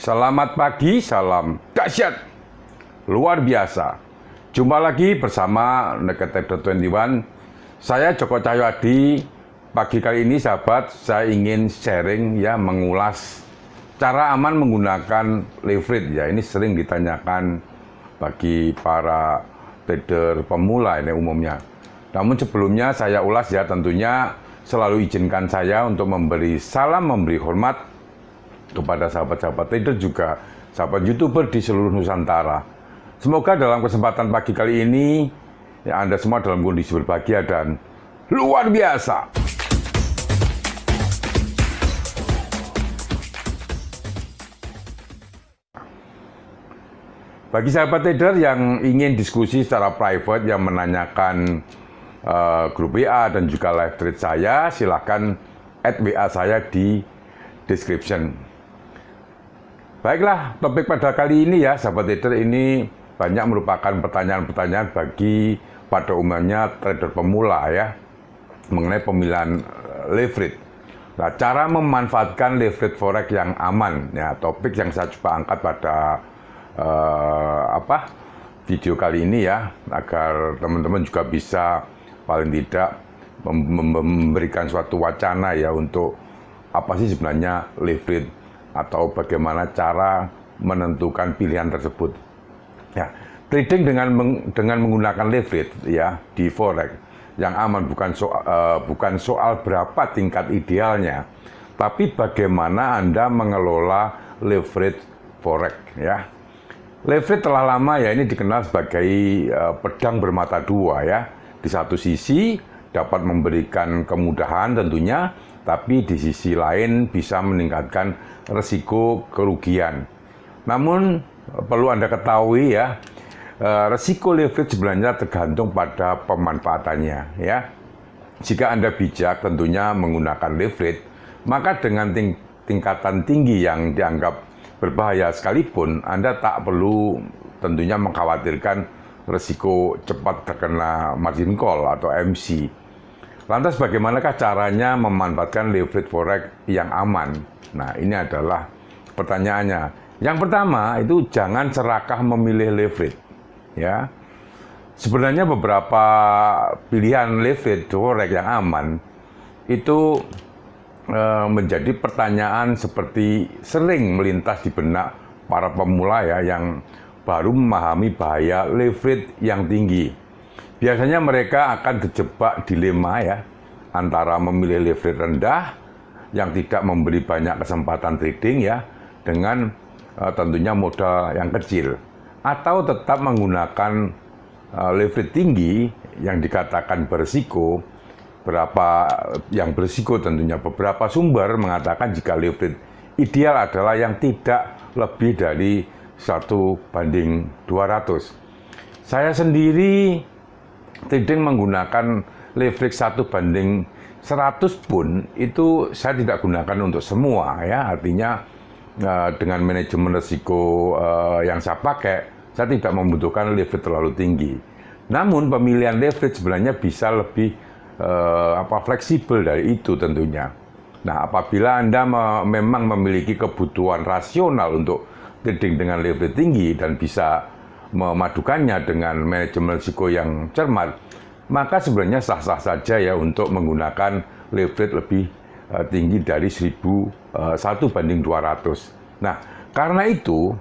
Selamat pagi, salam dahsyat, luar biasa. Jumpa lagi bersama Negative.21. Saya Joko Cahyadi. Pagi kali ini sahabat, saya ingin sharing ya, mengulas cara aman menggunakan leverage ya. Ini sering ditanyakan bagi para trader pemula ini umumnya. Namun sebelumnya saya ulas ya, tentunya selalu izinkan saya untuk memberi salam, memberi hormat kepada sahabat-sahabat trader, juga sahabat YouTuber di seluruh Nusantara. Semoga dalam kesempatan pagi kali ini ya, Anda semua dalam kondisi berbahagia dan luar biasa. Bagi sahabat trader yang ingin diskusi secara private, yang menanyakan grup WA dan juga live trade saya, silahkan add WA saya di description. Baiklah, topik pada kali ini ya, sahabat trader, ini banyak merupakan pertanyaan-pertanyaan bagi pada umumnya trader pemula ya, mengenai pemilihan leverage. Nah, cara memanfaatkan leverage forex yang aman ya, topik yang saya coba angkat pada video kali ini ya, agar teman-teman juga bisa paling tidak memberikan suatu wacana ya, untuk apa sih sebenarnya leverage, atau bagaimana cara menentukan pilihan tersebut. Ya, trading dengan menggunakan leverage ya di forex yang aman bukan soal berapa tingkat idealnya, tapi bagaimana Anda mengelola leverage forex ya. Leverage telah lama ya ini dikenal sebagai pedang bermata dua ya. Di satu sisi dapat memberikan kemudahan tentunya, tapi di sisi lain bisa meningkatkan resiko kerugian. Namun perlu Anda ketahui ya, resiko leverage sebenarnya tergantung pada pemanfaatannya ya. Jika Anda bijak tentunya menggunakan leverage, maka dengan tingkatan tinggi yang dianggap berbahaya sekalipun, Anda tak perlu tentunya mengkhawatirkan resiko cepat terkena margin call atau MC. Lantas bagaimanakah caranya memanfaatkan leverage forex yang aman? Nah, ini adalah pertanyaannya. Yang pertama itu jangan serakah memilih leverage ya. Sebenarnya beberapa pilihan leverage forex yang aman itu menjadi pertanyaan seperti sering melintas di benak para pemula ya, yang baru memahami bahaya leverage yang tinggi. Biasanya mereka akan terjebak dilema ya, antara memilih leverage rendah yang tidak memberi banyak kesempatan trading ya, dengan tentunya modal yang kecil, atau tetap menggunakan leverage tinggi yang dikatakan berisiko. Berapa yang berisiko tentunya, beberapa sumber mengatakan jika leverage ideal adalah yang tidak lebih dari 1:200. Saya sendiri trading menggunakan leverage 1:100 pun itu saya tidak gunakan untuk semua ya. Artinya dengan manajemen risiko yang saya pakai, saya tidak membutuhkan leverage terlalu tinggi. Namun pemilihan leverage sebenarnya bisa lebih fleksibel dari itu tentunya. Nah, apabila Anda memang memiliki kebutuhan rasional untuk trading dengan leverage tinggi dan bisa memadukannya dengan manajemen risiko yang cermat, maka sebenarnya sah-sah saja ya untuk menggunakan leverage lebih tinggi dari 1:200. Nah, karena itu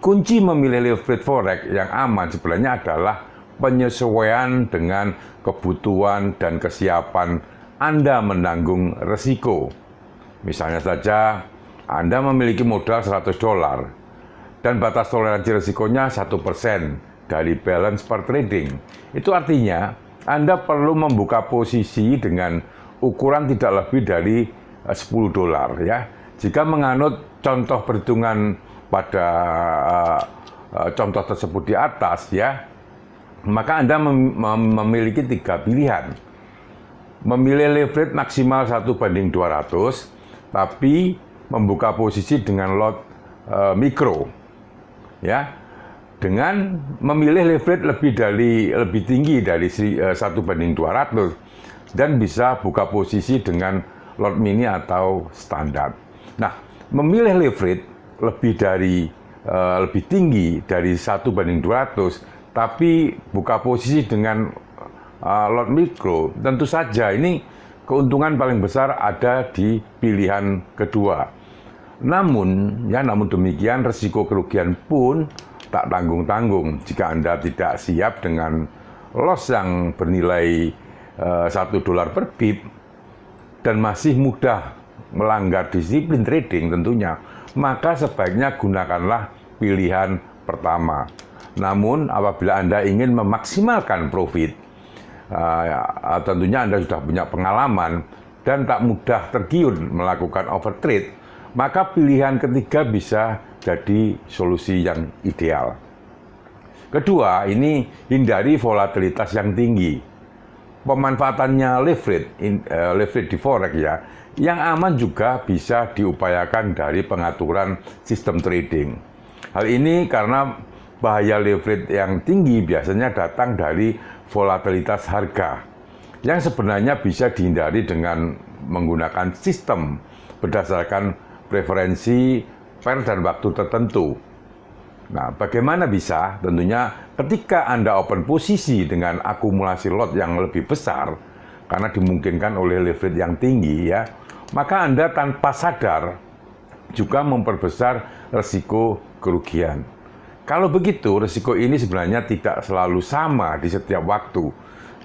kunci memilih leverage forex yang aman sebenarnya adalah penyesuaian dengan kebutuhan dan kesiapan Anda menanggung risiko. Misalnya saja Anda memiliki modal $100 dan batas toleransi risikonya 1% dari balance per trading. Itu artinya Anda perlu membuka posisi dengan ukuran tidak lebih dari $10 ya. Jika menganut contoh perhitungan pada contoh tersebut di atas ya, maka Anda memiliki 3 pilihan. Memilih leverage maksimal 1:200, tapi membuka posisi dengan lot mikro. Ya. Dengan memilih leverage lebih tinggi dari 1:200 dan bisa buka posisi dengan lot mini atau standar. Nah, memilih leverage lebih tinggi dari 1:200, tapi buka posisi dengan lot mikro, tentu saja ini keuntungan paling besar ada di pilihan kedua. Namun demikian resiko kerugian pun tak tanggung-tanggung jika Anda tidak siap dengan loss yang bernilai $1 per pip dan masih mudah melanggar disiplin trading tentunya, maka sebaiknya gunakanlah pilihan pertama. Namun apabila Anda ingin memaksimalkan profit, tentunya Anda sudah punya pengalaman dan tak mudah tergiur melakukan overtrade, maka pilihan ketiga bisa jadi solusi yang ideal. Kedua, ini hindari volatilitas yang tinggi. Pemanfaatannya leverage di forex ya, yang aman juga bisa diupayakan dari pengaturan sistem trading. Hal ini karena bahaya leverage yang tinggi biasanya datang dari volatilitas harga, yang sebenarnya bisa dihindari dengan menggunakan sistem berdasarkan preferensi pair dan waktu tertentu. Nah, bagaimana bisa? Tentunya ketika Anda open posisi dengan akumulasi lot yang lebih besar, karena dimungkinkan oleh leverage yang tinggi ya, maka Anda tanpa sadar juga memperbesar resiko kerugian. Kalau begitu, resiko ini sebenarnya tidak selalu sama di setiap waktu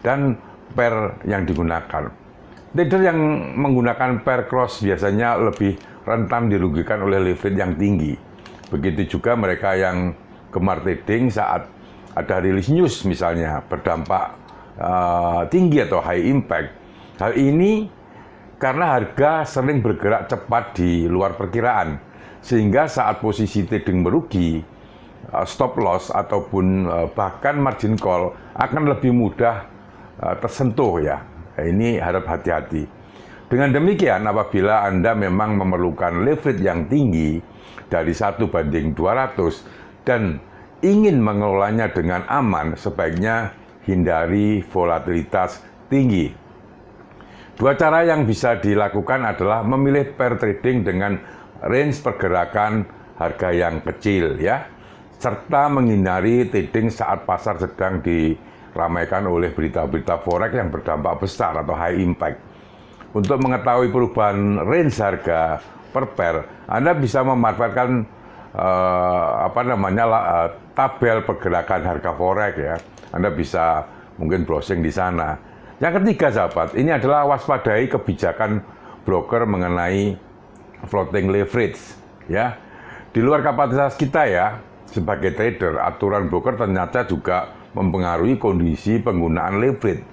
dan pair yang digunakan. Trader yang menggunakan pair cross biasanya lebih rentan dirugikan oleh leverage yang tinggi. Begitu juga mereka yang gemar trading saat ada rilis news misalnya berdampak tinggi atau high impact. Hal ini karena harga sering bergerak cepat di luar perkiraan, sehingga saat posisi trading merugi, stop loss ataupun bahkan margin call akan lebih mudah tersentuh ya. Ini harap hati-hati. Dengan demikian, apabila Anda memang memerlukan leverage yang tinggi dari 1:200 dan ingin mengelolanya dengan aman, sebaiknya hindari volatilitas tinggi. Dua cara yang bisa dilakukan adalah memilih pair trading dengan range pergerakan harga yang kecil ya, serta menghindari trading saat pasar sedang diramaikan oleh berita-berita forex yang berdampak besar atau high impact. Untuk mengetahui perubahan range harga per pair, Anda bisa memanfaatkan tabel pergerakan harga forex ya. Anda bisa mungkin browsing di sana. Yang ketiga, sahabat, ini adalah waspadai kebijakan broker mengenai floating leverage ya. Di luar kapasitas kita ya, sebagai trader, aturan broker ternyata juga mempengaruhi kondisi penggunaan leverage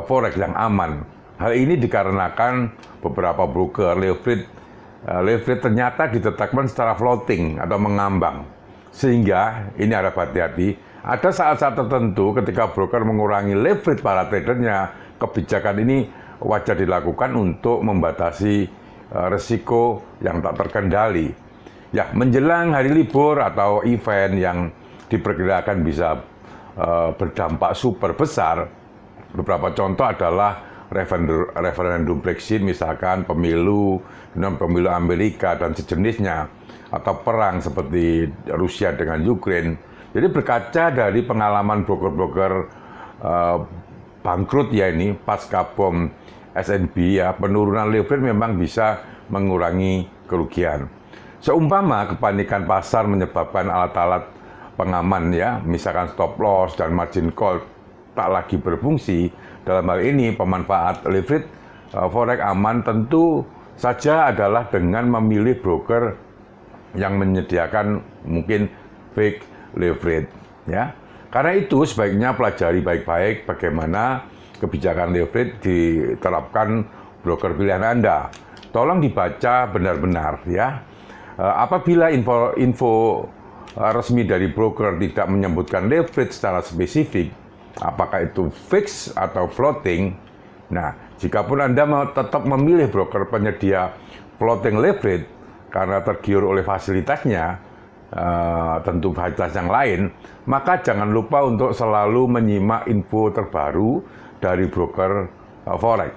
forex yang aman. Hal ini dikarenakan beberapa broker leverage ternyata ditetapkan secara floating atau mengambang. Sehingga, ini harap hati-hati, ada saat-saat tertentu ketika broker mengurangi leverage para tradernya, kebijakan ini wajar dilakukan untuk membatasi resiko yang tak terkendali. Ya, menjelang hari libur atau event yang diperkirakan bisa berdampak super besar, beberapa contoh adalah referendum Brexit, misalkan pemilu Amerika dan sejenisnya, atau perang seperti Rusia dengan Ukraine. Jadi berkaca dari pengalaman broker-broker bangkrut ya ini, pasca bom SNB ya, penurunan leverage memang bisa mengurangi kerugian. Seumpama kepanikan pasar menyebabkan alat-alat pengaman ya, misalkan stop loss dan margin call tak lagi berfungsi, dalam hal ini pemanfaat leverage forex aman tentu saja adalah dengan memilih broker yang menyediakan mungkin fake leverage ya. Karena itu sebaiknya pelajari baik-baik bagaimana kebijakan leverage diterapkan broker pilihan Anda. Tolong dibaca benar-benar ya. Apabila info resmi dari broker tidak menyebutkan leverage secara spesifik, apakah itu fix atau floating, nah jikapun Anda tetap memilih broker penyedia floating leverage karena tergiur oleh fasilitasnya, tentu fasilitas yang lain, maka jangan lupa untuk selalu menyimak info terbaru dari broker forex.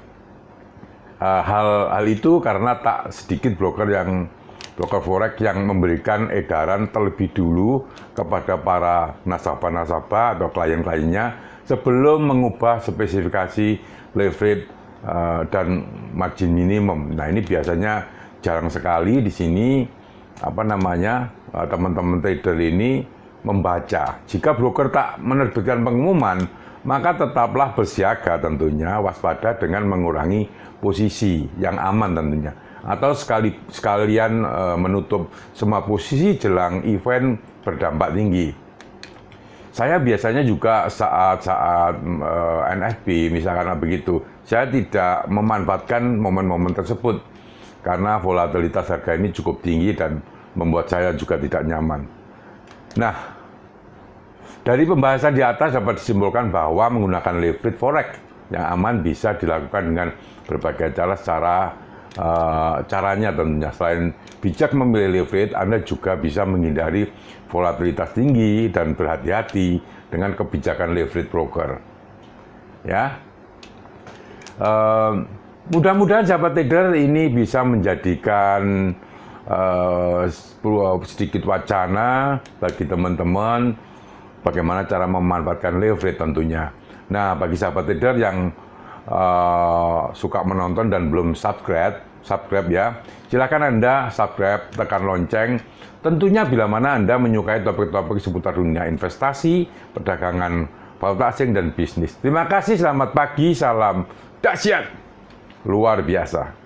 Hal itu karena tak sedikit broker yang broker forex yang memberikan edaran terlebih dulu kepada para nasabah-nasabah atau klien-kliennya sebelum mengubah spesifikasi leverage dan margin minimum. Nah, ini biasanya jarang sekali di sini teman-teman trader ini membaca. Jika broker tak menerbitkan pengumuman, maka tetaplah bersiaga tentunya, waspada dengan mengurangi posisi yang aman tentunya. Atau sekalian menutup semua posisi jelang event berdampak tinggi. Saya biasanya juga saat NFP, misalkan begitu, saya tidak memanfaatkan momen-momen tersebut karena volatilitas harga ini cukup tinggi dan membuat saya juga tidak nyaman. Nah, dari pembahasan di atas dapat disimpulkan bahwa menggunakan leverage forex yang aman bisa dilakukan dengan berbagai cara caranya tentunya. Selain bijak memilih leverage, Anda juga bisa menghindari volatilitas tinggi dan berhati-hati dengan kebijakan leverage broker. Ya, mudah-mudahan sahabat trader ini bisa menjadikan sedikit wacana bagi teman-teman bagaimana cara memanfaatkan leverage tentunya. Nah, bagi sahabat trader yang suka menonton dan belum subscribe ya, silakan Anda subscribe, tekan lonceng. Tentunya bila mana Anda menyukai topik-topik seputar dunia investasi, perdagangan valuta asing dan bisnis. Terima kasih, selamat pagi, salam dahsyat luar biasa.